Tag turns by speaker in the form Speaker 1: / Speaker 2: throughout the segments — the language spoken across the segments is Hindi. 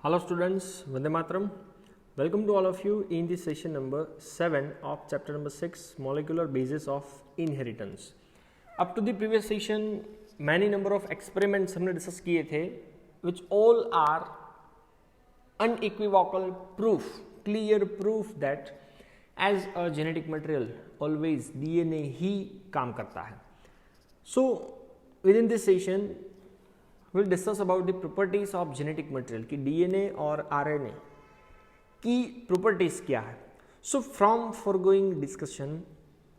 Speaker 1: Hello students, Vande Mataram. Welcome to all of you in this session number 7 of chapter number 6, Molecular Basis of Inheritance. Up to the previous session, many number of experiments हमने डिस्कस किए थे, which all are unequivocal proof, clear proof that as a genetic material, always DNA ही काम करता है. So within this session, we'll discuss about the properties of genetic material कि DNA और RNA की properties क्या है. So from foregoing discussion,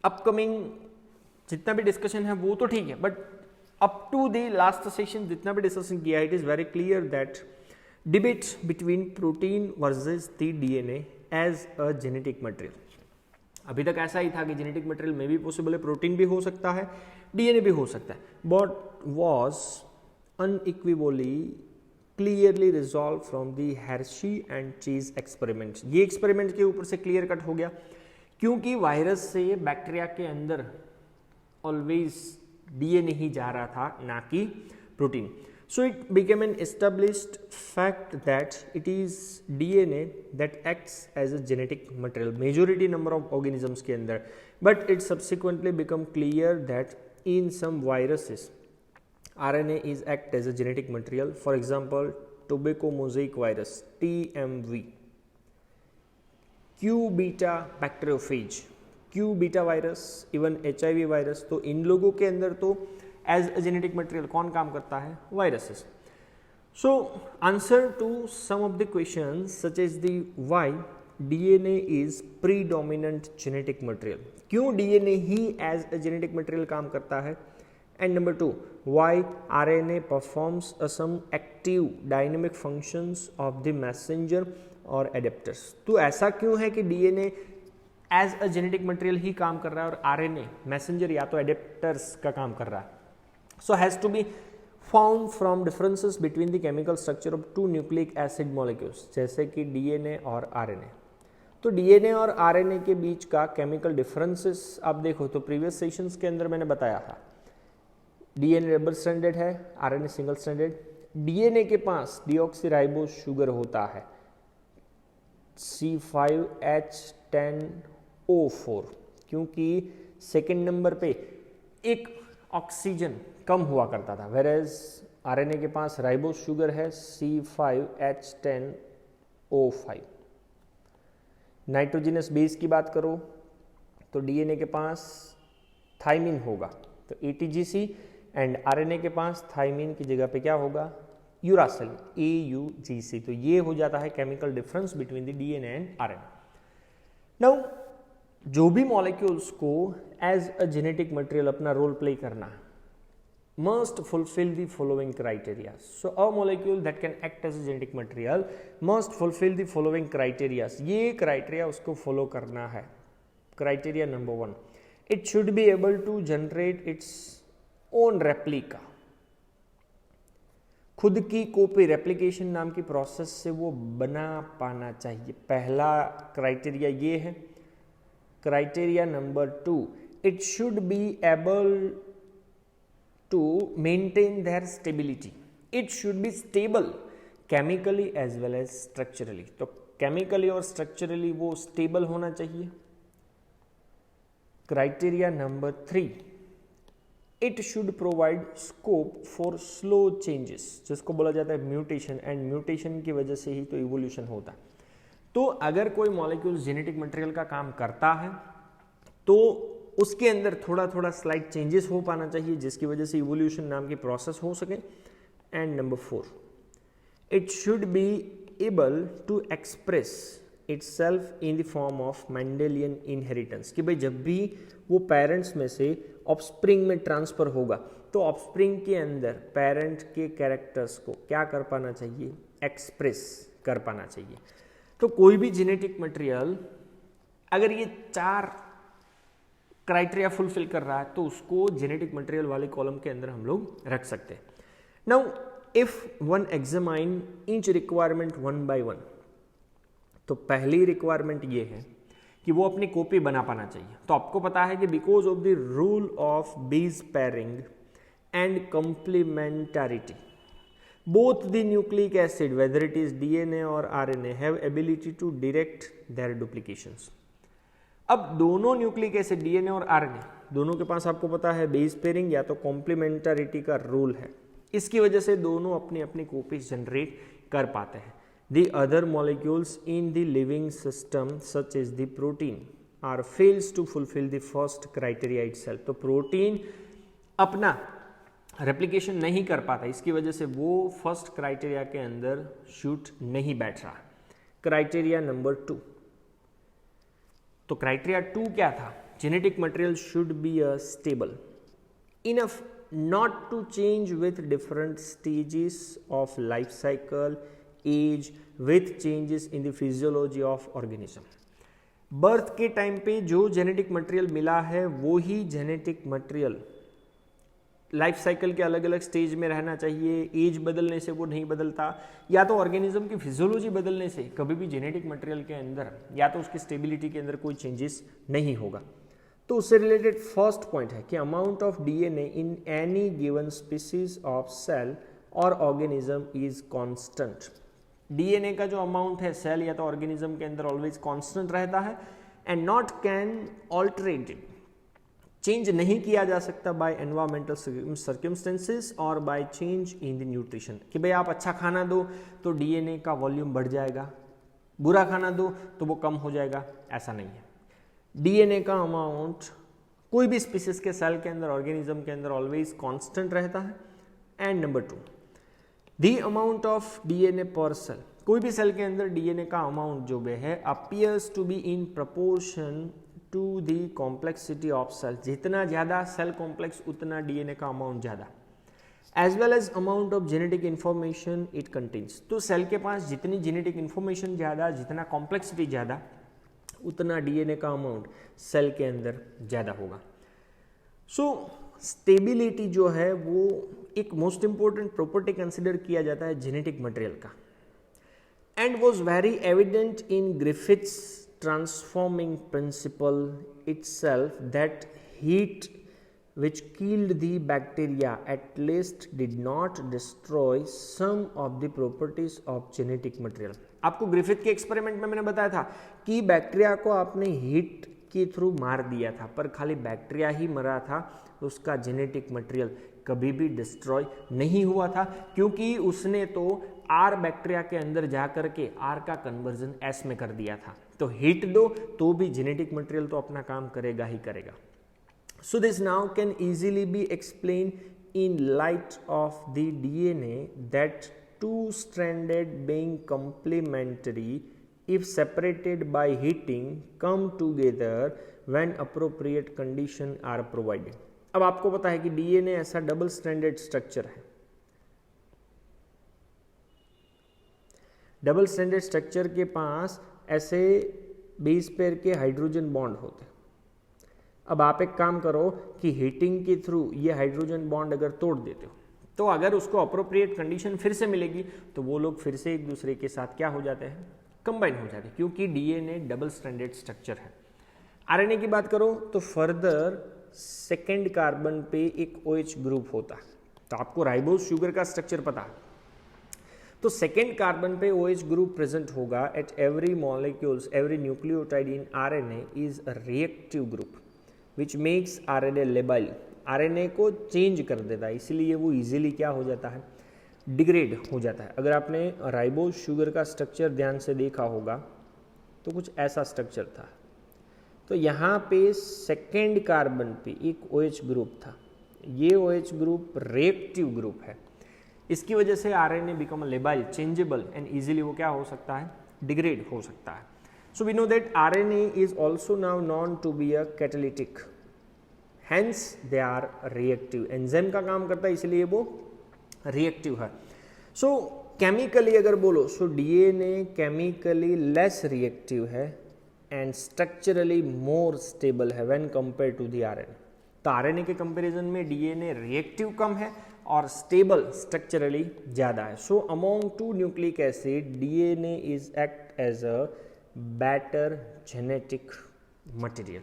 Speaker 1: upcoming जितना भी discussion है वो तो ठीक है, but up to the last session जितना भी discussion किया है, it is very clear that debate between protein versus the DNA as a genetic material. अभी तक ऐसा ही था कि जेनेटिक मटेरियल में भी पॉसिबल है, प्रोटीन भी हो सकता है, डीएनए भी हो सकता है, but was unequivocally clearly resolved from the Hershey and Chase experiment. ये एक्सपेरिमेंट के ऊपर से क्लियर कट हो गया क्योंकि वायरस से बैक्टीरिया के अंदर ऑलवेज डीएनए ही जा रहा था, ना कि protein. So it became an established fact that it is DNA that acts as a genetic material, majority number of organisms के अंदर, but it subsequently become clear that in some viruses RNA is act as a genetic material. For example, tobacco mosaic virus TMV, Q beta bacteriophage, Q beta virus, even HIV virus. तो इन लोगों के अंदर तो एज अ जेनेटिक मटेरियल कौन काम करता है? Viruses. So answer to some of the question such as the why DNA is predominant genetic material. क्यों डीएनए ही एज अ जेनेटिक मटेरियल काम करता है? And number 2, why RNA performs some active dynamic functions of the messenger or adapters. तो ऐसा क्यों है कि DNA as a genetic material ही काम कर रहा है और RNA messenger या तो adapters का काम कर रहा है. So has to be found from differences between the chemical structure of two nucleic acid molecules, जैसे कि DNA और RNA. तो DNA और RNA के बीच का केमिकल डिफरेंसेस आप देखो तो प्रीवियस सेशंस के अंदर मैंने बताया था. डीएनए डबल स्ट्रैंडेड है, आरएनए सिंगल स्ट्रैंडेड. डीएनए के पास डीऑक्सीराइबोज शुगर होता है C5H10O4, क्योंकि सेकेंड नंबर पे एक ऑक्सीजन कम हुआ करता था, वेरेज आरएनए के पास राइबोज शुगर है C5H10O5. नाइट्रोजिनस बेस की बात करो तो डीएनए के पास थाइमिन होगा तो ATGC, एंड आरएनए के पास थाइमिन की जगह पे क्या होगा? Uracil AUGC. तो ये हो जाता है chemical difference between the DNA and RNA. Now जो भी मॉलिक्यूल्स को एज अ जेनेटिक मटेरियल अपना रोल प्ले करना है, must fulfil the following criteria. So a molecule that can act as a genetic material must fulfil the following criteria. ये क्राइटेरिया उसको फॉलो करना है. Criteria number 1, it should be able to generate its own replica. खुद की कॉपी, रेप्लिकेशन नाम की प्रोसेस से वो बना पाना चाहिए. पहला क्राइटेरिया ये है. Criteria number 2, it should be able to maintain their stability. It should be stable chemically as well as structurally. तो केमिकली और स्ट्रक्चरली वो स्टेबल होना चाहिए. Criteria number 3, it should provide scope for slow changes, जिसको बोला जाता है म्यूटेशन, एंड म्यूटेशन की वजह से ही तो इवोल्यूशन होता है. तो अगर कोई मॉलिक्यूल जेनेटिक मटेरियल का काम करता है तो उसके अंदर थोड़ा थोड़ा स्लाइट चेंजेस हो पाना चाहिए, जिसकी वजह से इवोल्यूशन नाम की प्रोसेस हो सके. And number 4, it should be able to express itself in the form of Mendelian inheritance. कि भाई जब भी वो पेरेंट्स में से ऑफस्प्रिंग में ट्रांसफर होगा तो ऑफस्प्रिंग के अंदर पेरेंट के कैरेक्टर्स को क्या कर पाना चाहिए? एक्सप्रेस कर पाना चाहिए. तो कोई भी जेनेटिक मटेरियल अगर ये 4 क्राइटेरिया फुलफिल कर रहा है तो उसको जेनेटिक मटेरियल वाले कॉलम के अंदर हम लोग रख सकते हैं. Now if one examine each requirement one by one, तो पहली रिक्वायरमेंट ये है कि वो अपनी कॉपी बना पाना चाहिए. तो आपको पता है कि because of the rule of base pairing and complementarity, Both the nucleic acid, whether it is DNA or RNA, have ability to direct their duplications. अब दोनों न्यूक्लिक एसिड डीएनए और आरएनए दोनों के पास आपको पता है बेस पेयरिंग या तो कॉम्प्लीमेंटरिटी का रूल है, इसकी वजह से दोनों अपनी अपनी कॉपीज जनरेट कर पाते हैं. The other molecules in the living system such as the protein are fails to fulfill the first criteria itself. तो प्रोटीन अपना रेप्लिकेशन नहीं कर पाता, इसकी वजह से वो फर्स्ट क्राइटेरिया के अंदर शूट नहीं बैठ रहा. Criteria number 2. तो क्राइटेरिया 2 क्या था? Genetic material should be a stable enough not to change with different stages of life cycle, age, with changes in the physiology of organism. Birth के टाइम पे जो जेनेटिक मटेरियल मिला है वो ही जेनेटिक मटेरियल लाइफ साइकिल के अलग अलग स्टेज में रहना चाहिए. एज बदलने से वो नहीं बदलता, या तो ऑर्गेनिज्म की फिजियोलॉजी बदलने से कभी भी जेनेटिक मटेरियल के अंदर या तो उसकी स्टेबिलिटी के अंदर कोई चेंजेस नहीं होगा. तो उससे रिलेटेड फर्स्ट पॉइंट है कि amount of DNA in any given species of cell और ऑर्गेनिज्म इज कांस्टेंट. डीएनए का जो अमाउंट है सेल या तो ऑर्गेनिज्म के अंदर ऑलवेज कांस्टेंट रहता है एंड नॉट कैन ऑल्टरेटेड, चेंज नहीं किया जा सकता बाय एनवायरमेंटल सर्कमस्टेंसेस और by change in the nutrition. कि भाई आप अच्छा खाना दो तो डीएनए का वॉल्यूम बढ़ जाएगा, बुरा खाना दो तो वो कम हो जाएगा, ऐसा नहीं है. डीएनए का अमाउंट कोई भी स्पीसीज के सेल के अंदर ऑर्गेनिज्म के अंदर ऑलवेज कांस्टेंट रहता है. And number 2, the amount of DNA पर सेल, कोई भी सेल के अंदर डीएनए का अमाउंट जो भी है appears to be in proportion to the complexity of cell. जितना ज्यादा सेल कॉम्प्लेक्स उतना डीएनए का अमाउंट ज्यादा. As well as amount of genetic information it contains. तो सेल के पास जितनी जेनेटिक इंफॉर्मेशन ज्यादा, जितना कॉम्प्लेक्सिटी ज्यादा, उतना डीएनए का अमाउंट सेल के अंदर ज्यादा होगा. सो स्टेबिलिटी जो है वो एक मोस्ट इंपॉर्टेंट प्रॉपर्टी कंसिडर किया जाता है जेनेटिक मटेरियल का, and was very evident in Griffiths transforming principle itself that heat which killed the bacteria at least did not destroy some of the properties of genetic material. आपको ग्रिफिथ के एक्सपेरिमेंट में मैंने बताया था कि बैक्टीरिया को आपने हीट के थ्रू मार दिया था, पर खाली बैक्टीरिया ही मरा था, उसका जेनेटिक मटेरियल कभी भी डिस्ट्रॉय नहीं हुआ था, क्योंकि उसने तो आर बैक्टीरिया के अंदर जा करके आर का कन्वर्जन एस में कर दिया था. तो हीट दो तो भी जेनेटिक मटेरियल तो अपना काम करेगा ही करेगा. So this now can easily be explained in light of the DNA that two-stranded being complementary if separated by heating come together when appropriate condition are provided. अब आपको पता है कि DNA ऐसा डबल स्ट्रैंडेड स्ट्रक्चर है. डबल स्ट्रैंडेड स्ट्रक्चर के पास ऐसे बेस पेयर के हाइड्रोजन बॉन्ड होते हैं. अब आप एक काम करो कि हीटिंग के थ्रू ये हाइड्रोजन बॉन्ड अगर तोड़ देते हो तो अगर उसको अप्रोप्रिएट कंडीशन फिर से मिलेगी तो वो लोग फिर से एक दूसरे के साथ क्या हो जाते हैं, कंबाइन हो जाते हैं, क्योंकि डीएनए डबल स्ट्रैंडेड स्ट्रक्चर है. आरएनए की बात करो तो फर्दर सेकेंड कार्बन पे एक OH ग्रुप होता है. तो आपको राइबोज शुगर का स्ट्रक्चर पता है, तो सेकेंड कार्बन पे OH ग्रुप प्रेजेंट होगा at every molecules, every nucleotide in RNA is a reactive group which makes RNA label. RNA को चेंज कर देता है, इसीलिए वो इजीली क्या हो जाता है, डिग्रेड हो जाता है. अगर आपने राइबोज शुगर का स्ट्रक्चर ध्यान से देखा होगा तो कुछ ऐसा स्ट्रक्चर था. तो यहाँ पे सेकेंड कार्बन पे एक OH ग्रुप था, ये OH ग्रुप रिएक्टिव ग्रुप है. इसकी वजह से RNA become a label, changeable, and easily वो क्या हो सकता है, डिग्रेड हो सकता है. So we know that RNA is also now known to be a catalytic, hence they are reactive. Enzyme का काम करता है इसलिए वो रिएक्टिव है. So केमिकली अगर बोलो so DNA chemically less reactive है एंड स्ट्रक्चरली मोर स्टेबल है when compare to the RNA. तो RNA के कंपैरिजन में DNA रिएक्टिव कम है और स्टेबल स्ट्रक्चरली ज़्यादा है. So among two nucleic acid DNA is act as a better genetic material.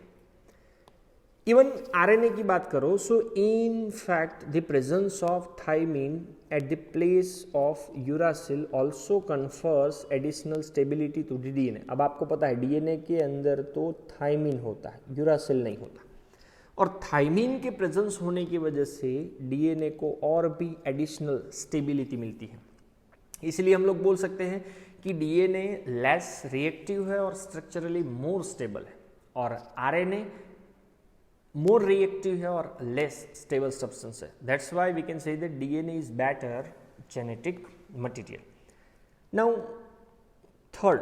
Speaker 1: Even RNA की बात करो, so in fact the presence of thymine at the place of uracil also confers additional stability to the DNA. अब आपको पता है डीएनए के अंदर तो थाइमिन होता है, यूरासिल नहीं होता, और थाइमिन के प्रेजेंस होने की वजह से डीएनए को और भी एडिशनल स्टेबिलिटी मिलती है। इसलिए हम लोग बोल सकते हैं कि डीएनए लेस रिएक्टिव है और स्ट्रक्चरली मोर स्टेबल है, और आरएनए मोर रिएक्टिव है और लेस स्टेबल सब्सटेंस है। That's why we can say that DNA is better genetic material. Now third,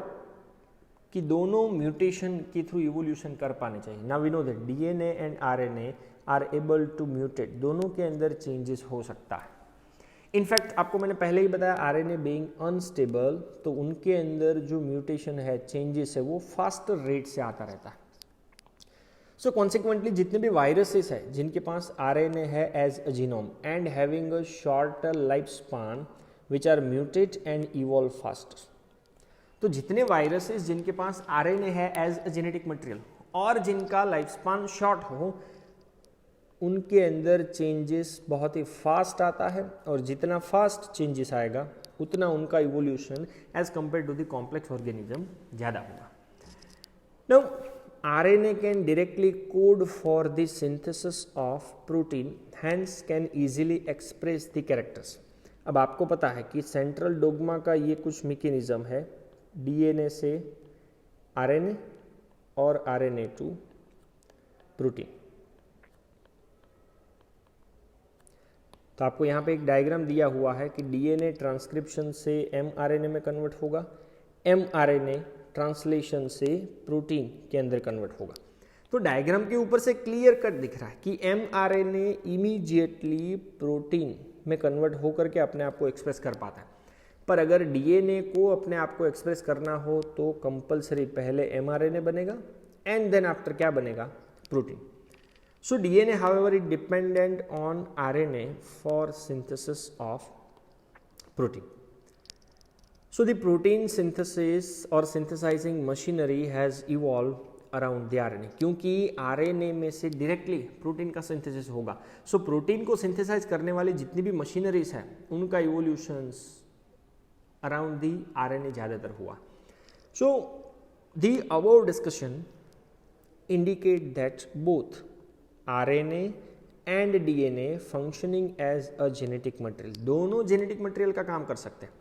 Speaker 1: कि दोनों म्यूटेशन के थ्रू इवोल्यूशन कर पाने चाहिए। Now we know that DNA and RNA are able to mutate, दोनों के अंदर चेंजेस हो सकता है। इनफैक्ट आपको मैंने पहले ही बताया आरएनए बीइंग अनस्टेबल, तो उनके अंदर जो म्यूटेशन है, चेंजेस है, वो फास्टर रेट से आता रहता है। सो कॉन्सिक्वेंटली जितने भी वायरसेस है जिनके पास आरएनए है as a genome and having a shorter life span which are mutate and evolve faster, तो जितने वायरसेस जिनके पास आरएनए है एज अ जेनेटिक मटेरियल और जिनका लाइफ स्पान शॉर्ट हो, उनके अंदर चेंजेस बहुत ही फास्ट आता है, और जितना फास्ट चेंजेस आएगा उतना उनका evolution as compare to the complex organism ज़्यादा होगा। Now RNA can directly code for the synthesis of protein, hence can easily express the characters। अब आपको पता है कि सेंट्रल डोग्मा का ये कुछ मैकेनिज्म है, डीएनए से आरएनए और आरएनए टू प्रोटीन। तो आपको यहाँ पे एक डायग्राम दिया हुआ है कि डीएनए ट्रांसक्रिप्शन से एमआरएनए में कन्वर्ट होगा, एमआरएनए ट्रांसलेशन से प्रोटीन के अंदर कन्वर्ट होगा। तो डायग्राम के ऊपर से क्लियर कट दिख रहा है कि एमआरएनए इमीडिएटली प्रोटीन में कन्वर्ट होकर के अपने आप को एक्सप्रेस कर पाता है, पर अगर डीएनए को अपने आप को एक्सप्रेस करना हो तो कंपलसरी पहले एमआरएनए बनेगा एंड देन आफ्टर क्या बनेगा, protein. So DNA however it dependent on RNA for synthesis of protein. So the protein synthesis or synthesizing machinery has evolved around the RNA, क्योंकि RNA में से डायरेक्टली प्रोटीन का सिंथेसिस होगा। सो प्रोटीन को सिंथेसाइज करने वाली जितनी भी मशीनरीज है उनका इवोल्यूशंस अराउंड दी RNA ज़्यादातर हुआ। So the above discussion indicate that both RNA and DNA functioning as a genetic material, दोनों जेनेटिक मटेरियल का काम कर सकते हैं,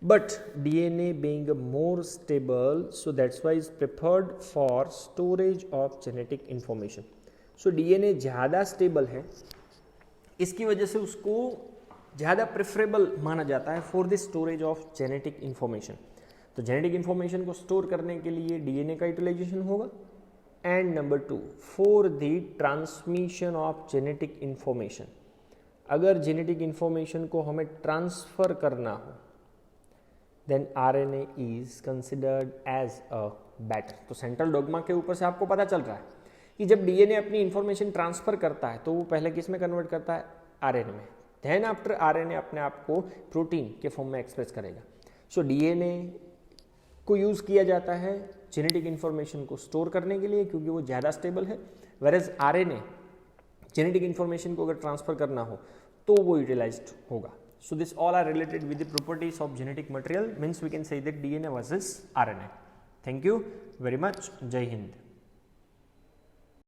Speaker 1: but DNA being more stable, so that's why is preferred for storage of genetic information। so DNA ज़्यादा स्टेबल है, इसकी वजह से उसको ज़्यादा प्रेफरेबल माना जाता है for the storage of genetic information. तो जेनेटिक इन्फॉर्मेशन को स्टोर करने के लिए DNA का यूटिलाइजेशन होगा, and number 2 for the transmission of genetic information, अगर जेनेटिक इन्फॉर्मेशन को हमें ट्रांसफ़र करना हो then RNA is considered as a better। तो सेंट्रल डोग्मा के ऊपर से आपको पता चल रहा है कि जब डीएनए अपनी इंफॉर्मेशन ट्रांसफर करता है तो वो पहले किस में कन्वर्ट करता है, आरएनए में, देन आफ्टर आरएनए अपने आप को प्रोटीन के फॉर्म में एक्सप्रेस करेगा। सो डीएनए को यूज़ किया जाता है जेनेटिक इन्फॉर्मेशन को स्टोर करने के लिए क्योंकि वो ज़्यादा स्टेबल है, वेरएज आरएनए जेनेटिक इन्फॉर्मेशन को अगर ट्रांसफर करना हो तो वो यूटिलाइज्ड होगा। So this all are related with the properties of genetic material, means we can say that DNA versus RNA। Thank you very much। जय हिंद।